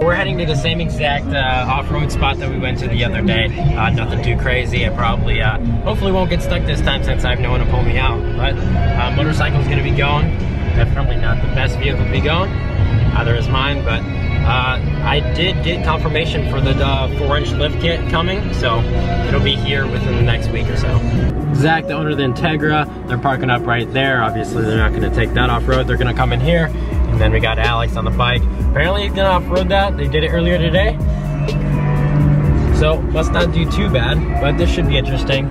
we're heading to the same exact off-road spot that we went to the other day. Nothing too crazy. I probably, hopefully won't get stuck this time since I have no one to pull me out. But motorcycle's gonna be going. Definitely not the best vehicle to be going. Neither is mine, but I did get confirmation for the 4-inch lift kit coming, so it'll be here within the next week or so. Zach, the owner of the Integra, they're parking up right there. Obviously, they're not gonna take that off-road. They're gonna come in here. And then we got Alex on the bike. Apparently he's gonna off-road that. They did it earlier today. So let's not do too bad, but this should be interesting.